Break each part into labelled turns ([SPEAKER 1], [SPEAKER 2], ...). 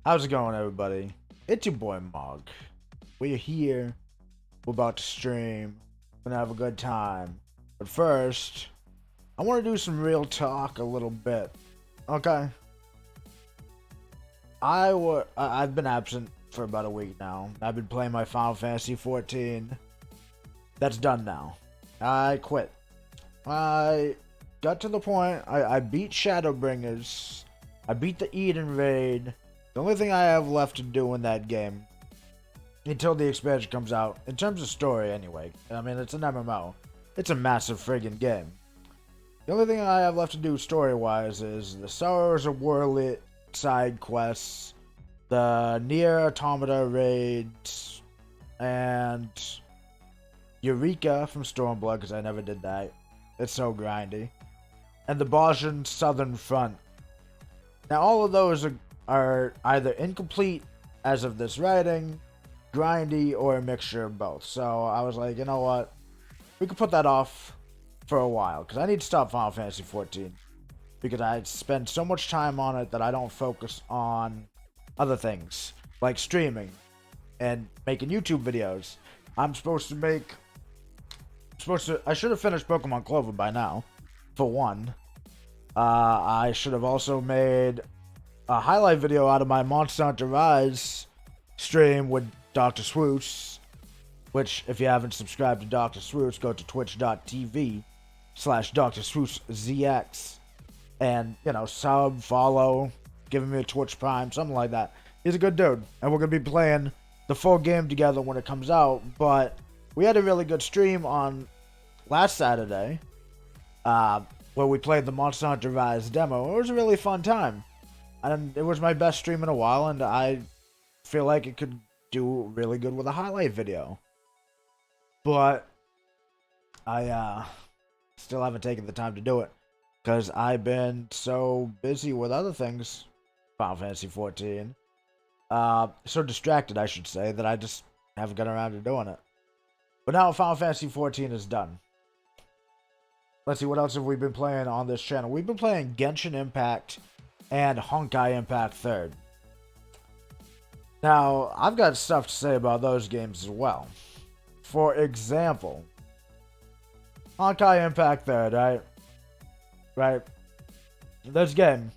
[SPEAKER 1] How's it going, everybody? It's your boy Mog. We're here. We're about to stream. We're gonna have a good time. But first, I want to do some real talk a little bit. Okay. I've been absent for about a week now. I've been playing my Final Fantasy 14. That's done now. I quit. I got to the point. I beat Shadowbringers. I beat the Eden Raid. The only thing I have left to do in that game, until the expansion comes out, in terms of story anyway, I mean, it's an MMO. It's a massive friggin' game. The only thing I have left to do story-wise is the Sorrows of Warlit side quests, the Nier Automata raids, and Eureka from Stormblood, because I never did that. It's so grindy. And the Boshan Southern Front. Now, all of those are either incomplete as of this writing, grindy, or a mixture of both. So I was like, you know what? We could put that off for a while, because I need to stop Final Fantasy 14. Because I spend so much time on it that I don't focus on other things, like streaming and making YouTube videos. I should have finished Pokemon Clover by now, for one. I should have also made a highlight video out of my Monster Hunter Rise stream with Dr. Swoosh, which, if you haven't subscribed to Dr. Swoosh, go to twitch.tv/Dr. SwooshZX and, sub, follow, give me a Twitch Prime, something like that. He's a good dude, and we're going to be playing the full game together when it comes out, but we had a really good stream on last Saturday, where we played the Monster Hunter Rise demo. It was a really fun time. And it was my best stream in a while, and I feel like it could do really good with a highlight video. But I still haven't taken the time to do it, because I've been so busy with other things, Final Fantasy 14. So distracted, I should say, that I just haven't got around to doing it. But now Final Fantasy 14 is done. Let's see, what else have we been playing on this channel? We've been playing Genshin Impact and Honkai Impact 3rd. Now, I've got stuff to say about those games as well. For example, Honkai Impact 3rd, right? This game,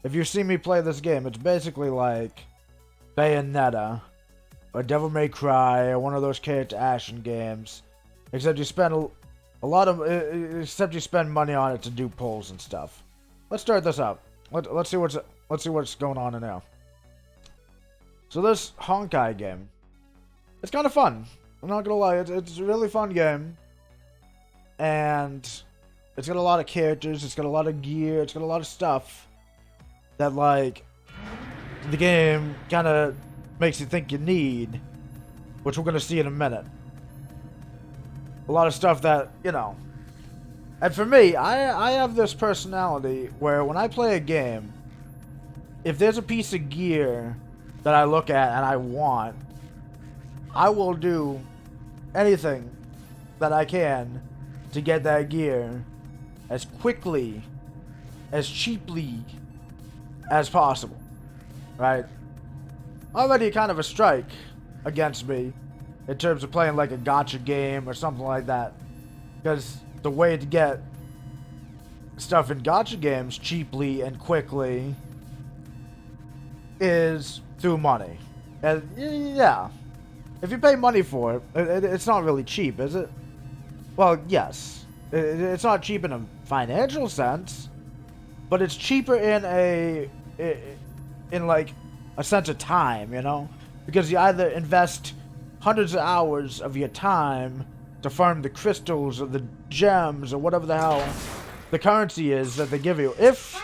[SPEAKER 1] if you see me play this game, it's basically like Bayonetta, or Devil May Cry, or one of those character action games, except you spend except you spend money on it to do pulls and stuff. Let's start this up. Let's see what's going on in there. So this Honkai game, it's kind of fun. I'm not gonna lie, it's a really fun game, and it's got a lot of characters, it's got a lot of gear, it's got a lot of stuff that, like, the game kind of makes you think you need, which we're gonna see in a minute. A lot of stuff that, and for me, I have this personality where when I play a game, if there's a piece of gear that I look at and I want, I will do anything that I can to get that gear as quickly, as cheaply as possible, right? Already kind of a strike against me in terms of playing like a gacha game or something like that, because the way to get stuff in gacha games cheaply and quickly is through money. And yeah, if you pay money for it, it's not really cheap, is it? Well, yes. It's not cheap in a financial sense, but it's cheaper in a sense of time, because you either invest hundreds of hours of your time to farm the crystals or the gems or whatever the hell the currency is that they give you. If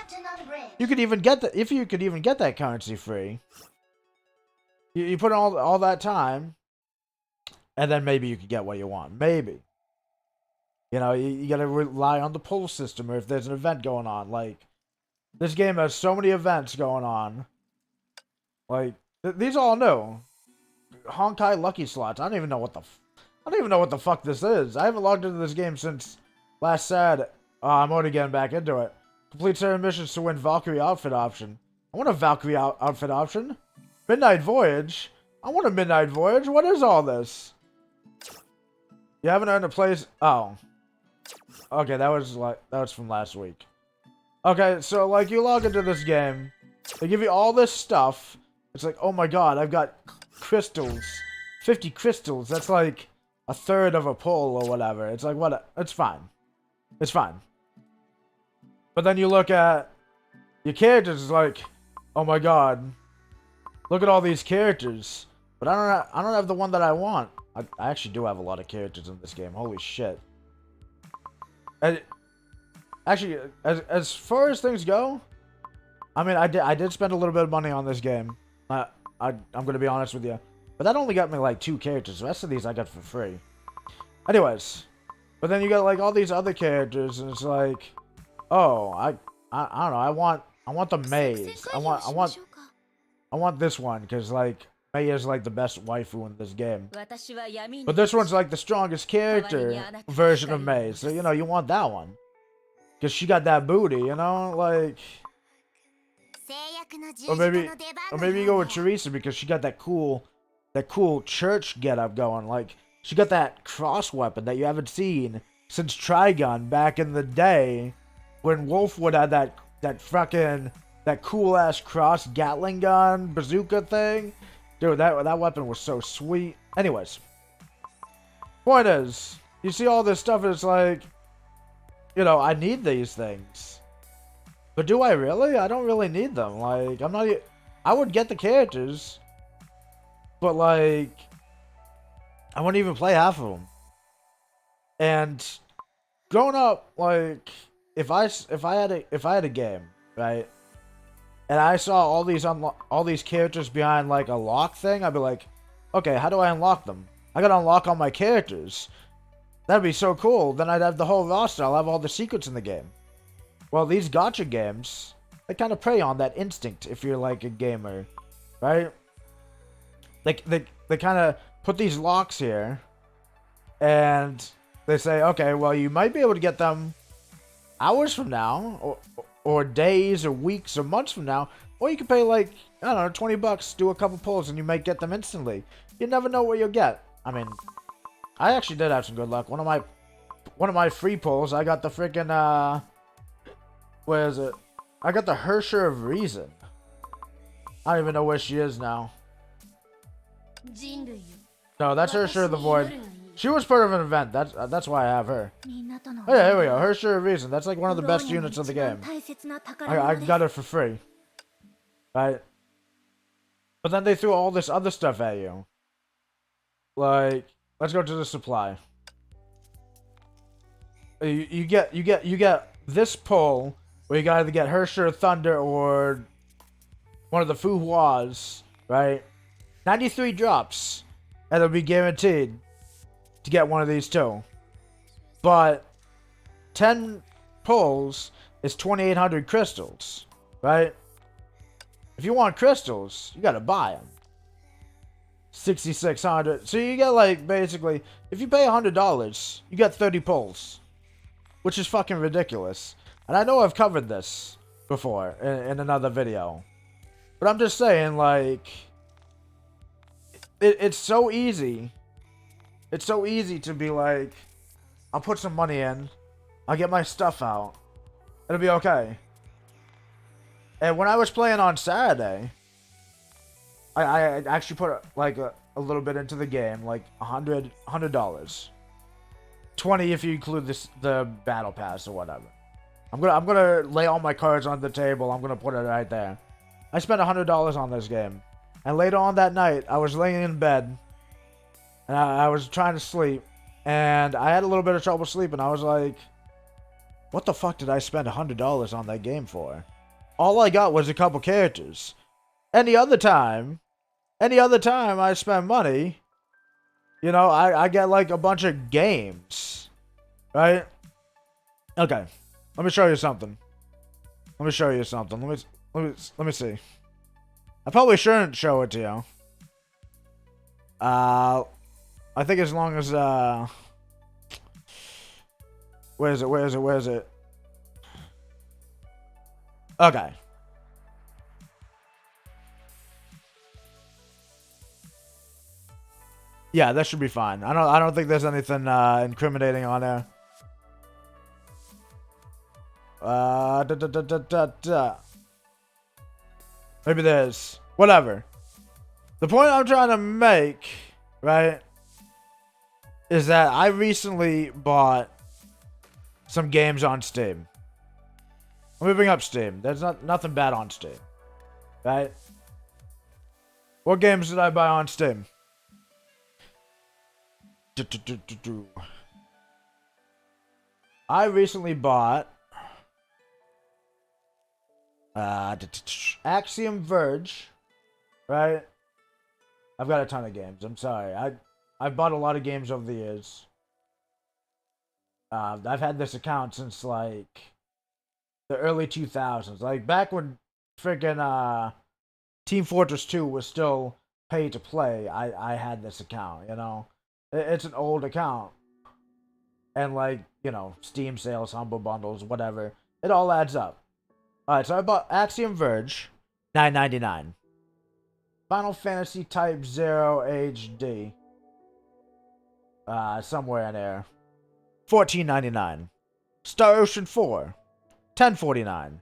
[SPEAKER 1] you could even get that currency free, you put in all that time, and then maybe you could get what you want. Maybe. You gotta rely on the pull system, or if there's an event going on. Like, this game has so many events going on. Like, these are all new. Honkai Lucky Slots. I don't even know what the fuck this is. I haven't logged into this game since last Saturday. I'm already getting back into it. Complete 7 missions to win Valkyrie outfit option. I want a Valkyrie outfit option. Midnight Voyage? I want a Midnight Voyage. What is all this? You haven't earned a place. Oh. Okay, that was from last week. Okay, so like you log into this game, they give you all this stuff. It's like, oh my god, I've got crystals. 50 crystals. That's like a third of a pull or whatever. It's like, what? It's fine. It's fine. But then you look at your characters, it's like, oh my god, look at all these characters. But I don't have the one that I want. I actually do have a lot of characters in this game. Holy shit. And actually, as far as things go, I mean, I did spend a little bit of money on this game. I'm gonna be honest with you, but that only got me like 2 characters. The rest of these I got for free. Anyways, but then you got like all these other characters, and it's like, oh, I don't know. I want the maze. I want this one because like Mei is like the best waifu in this game. But this one's like the strongest character version of Mei, so you know you want that one because she got that booty, you know, like. Or maybe you go with Teresa because she got that cool church getup going. Like she got that cross weapon that you haven't seen since Trigun back in the day when Wolfwood had that cool ass cross Gatling gun bazooka thing. Dude, that weapon was so sweet. Anyways, point is, you see all this stuff and it's like, you know, I need these things. But do I really? I don't really need them. Like, I would get the characters, but like, I wouldn't even play half of them. And growing up, like, if I had a game, right, and I saw all these characters behind like a lock thing, I'd be like, okay, how do I unlock them? I gotta unlock all my characters. That'd be so cool. Then I'd have the whole roster. I'll have all the secrets in the game. Well, these gacha games, they kind of prey on that instinct if you're like a gamer, right? They kind of put these locks here, and they say, okay, well, you might be able to get them hours from now, or days, or weeks, or months from now, or you can pay like, I don't know, 20 bucks, do a couple pulls, and you might get them instantly. You never know what you'll get. I mean, I actually did have some good luck. One of my free pulls, I got the freaking where is it? I got the Hersher of Reason. I don't even know where she is now. No, that's Hersher of the Void. She was part of an event. That's why I have her. Oh yeah, here we go. Hersher of Reason. That's like one of the best units of the game. I got it for free. Right? But then they threw all this other stuff at you. Like, let's go to the supply. You get this pull. Where you gotta either get Hersher, Thunder, or one of the Fu Huas, right? 93 drops, and it'll be guaranteed to get one of these two. But 10 pulls is 2,800 crystals, right? If you want crystals, you gotta buy them. 6,600. So you get like basically, if you pay $100, you get 30 pulls, which is fucking ridiculous. And I know I've covered this before in another video. But I'm just saying, like, it's so easy. It's so easy to be like, I'll put some money in. I'll get my stuff out. It'll be okay. And when I was playing on Saturday, I actually put like a little bit into the game, like $100. 20 if you include the battle pass or whatever. I'm gonna lay all my cards on the table. I'm gonna put it right there. I spent $100 on this game, and later on that night, I was laying in bed, and I was trying to sleep, and I had a little bit of trouble sleeping. I was like, "What the fuck did I spend $100 on that game for?" All I got was a couple characters. Any other time I spend money, you know, I get like a bunch of games, right? Okay. Let me show you something. Let me see. I probably shouldn't show it to you. I think as long as where is it? Okay. Yeah, that should be fine. I don't think there's anything incriminating on there. Maybe there's whatever. The point I'm trying to make, right, is that I recently bought some games on Steam. Let me bring up Steam. There's nothing bad on Steam, right? What games did I buy on Steam? I recently bought Axiom Verge, right? I've got a ton of games. I'm sorry. I've bought a lot of games over the years. I've had this account since like the early 2000s, like back when freaking Team Fortress 2 was still pay to play. I had this account, you know. It's an old account, and like, you know, Steam sales, humble bundles, whatever, it all adds up. All right, so I bought Axiom Verge, $9.99. Final Fantasy Type 0 HD, somewhere in there, $14.99. Star Ocean 4, $10.49.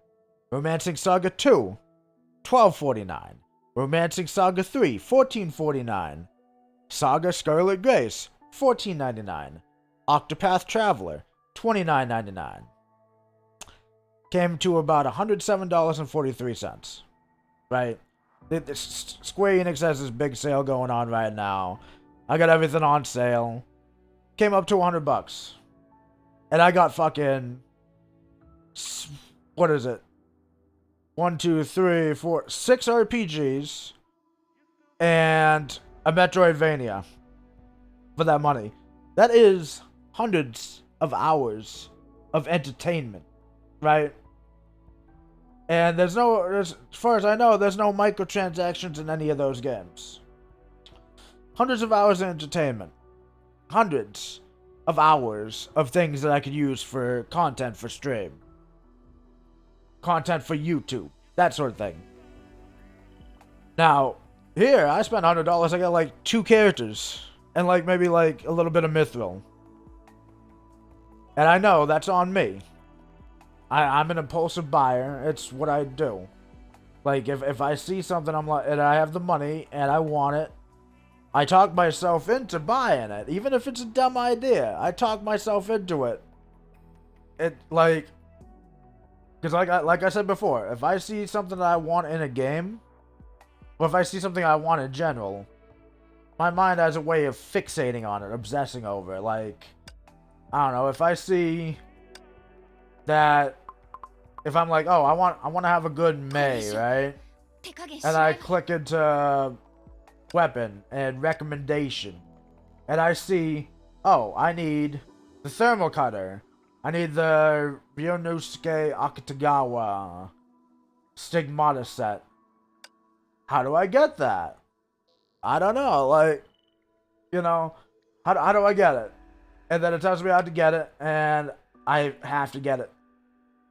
[SPEAKER 1] Romancing Saga 2, $12.49. Romancing Saga 3, $14.49. Saga Scarlet Grace, $14.99. Octopath Traveler, $29.99. Came to about $107.43. Right? Square Enix has this big sale going on right now. I got everything on sale. Came up to $100. And I got fucking... What is it? 1, 2, 3, 4, 6 RPGs. And a Metroidvania. For that money. That is hundreds of hours of entertainment. Right? And as far as I know, there's no microtransactions in any of those games. Hundreds of hours of entertainment. Hundreds of hours of things that I could use for content for stream. Content for YouTube. That sort of thing. Now, here, I spent $100. I got like 2 characters. And like maybe like a little bit of mithril. And I know that's on me. I'm an impulsive buyer. It's what I do. Like, if I see something I'm like, and I have the money and I want it, I talk myself into buying it. Even if it's a dumb idea, I talk myself into it. It, like... Because like I said before, if I see something that I want in a game, or if I see something I want in general, my mind has a way of fixating on it, obsessing over it. Like, I don't know, if I see that, if I'm like, oh, I want to have a good May, right? And I click into weapon and recommendation, and I see, oh, I need the thermal cutter. I need the Ryonosuke Akutagawa Stigmata set. How do I get that? I don't know, like, you know, how do I get it? And then it tells me how to get it, and I have to get it.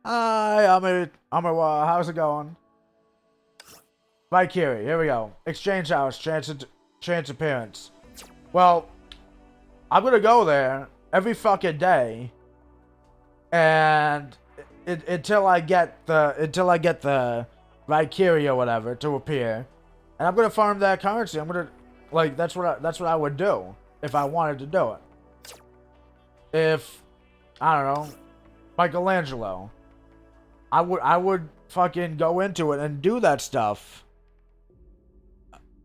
[SPEAKER 1] Hi, how's it going? Valkyrie, here we go. Exchange house, chance appearance. Well, I'm gonna go there every fucking day, and until I get the Valkyrie or whatever to appear, and I'm gonna farm that currency. I'm gonna, like, that's what I would do if I wanted to do it. If, I don't know, Michelangelo, I would fucking go into it and do that stuff,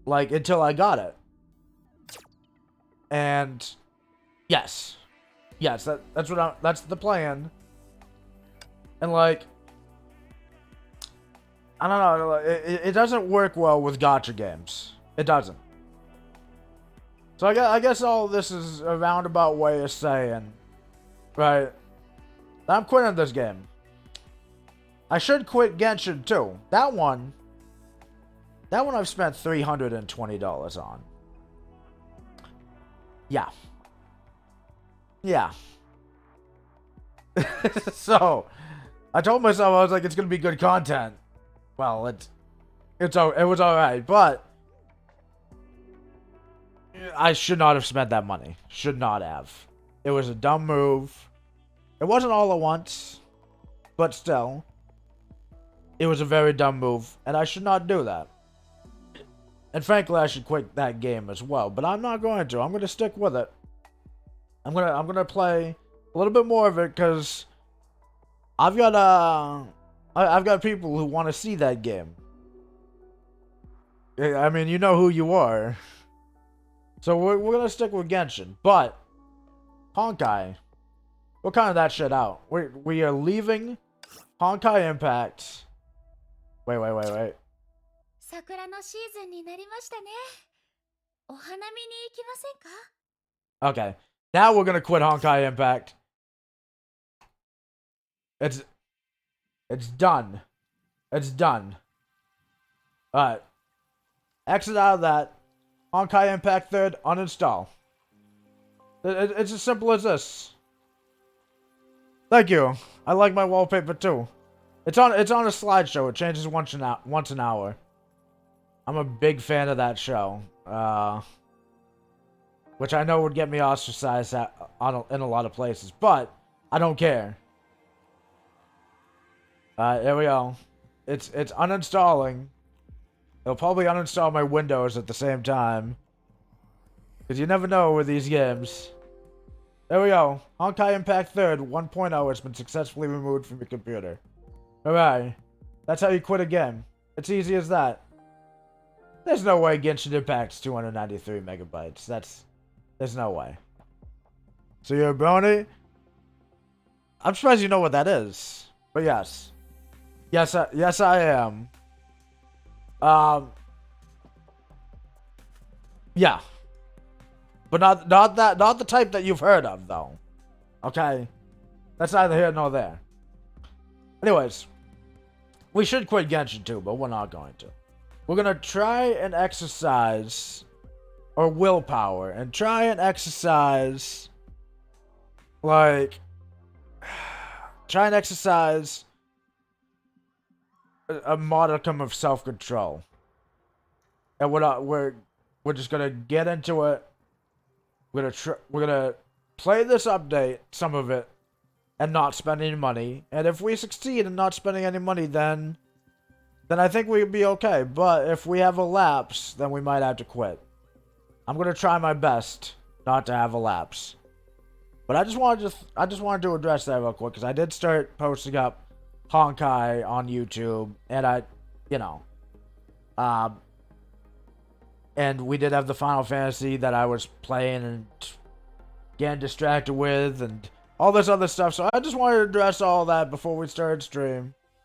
[SPEAKER 1] like, until I got it. And yes, that's the plan. And like, I don't know, it doesn't work well with gacha games. It doesn't. So I guess all this is a roundabout way of saying, right, I'm quitting this game. I should quit Genshin too. That one I've spent $320 on. Yeah. So, I told myself, I was like, it's gonna be good content. Well, it was alright, but I should not have spent that money. Should not have. It was a dumb move. It wasn't all at once, but still. It was a very dumb move, and I should not do that. And frankly, I should quit that game as well, but I'm not going to. I'm going to stick with it. I'm gonna play a little bit more of it because I've got people who want to see that game. I mean, you know who you are. So we're gonna stick with Genshin, but Honkai, we're cutting that shit out. We are leaving Honkai Impact. Wait.
[SPEAKER 2] 桜のシーズンになりましたね。お花見に行きませんか?
[SPEAKER 1] Okay, now we're gonna quit Honkai Impact. It's done. It's done. Alright. Exit out of that. Honkai Impact 3rd, uninstall. It's as simple as this. Thank you. I like my wallpaper too. It's on a slideshow. It changes once an hour. I'm a big fan of that show. Which I know would get me ostracized in a lot of places, but I don't care. There we go. It's uninstalling. It'll probably uninstall my Windows at the same time. Because you never know with these games. There we go. Honkai Impact 3rd 1.0 has been successfully removed from your computer. Alright. That's how you quit a game. It's easy as that. There's no way Genshin Impact's 293 megabytes. There's no way. So you're a brony? I'm surprised you know what that is. But yes. Yes, I am. Yeah. But not the type that you've heard of, though. Okay? That's neither here nor there. Anyways. We should quit Genshin too, but we're not going to. We're gonna try and exercise or willpower and try and exercise like try and exercise a modicum of self-control. And we're just gonna get into it. We're gonna play this update, some of it, and not spend any money. And if we succeed in not spending any money, then I think we'd be okay. But if we have a lapse, then we might have to quit. I'm gonna try my best not to have a lapse. But I just wanted to address that real quick because I did start posting up Honkai on YouTube, and and we did have the Final Fantasy that I was playing and getting distracted with, and all this other stuff. So I just wanted to address all that before we started stream.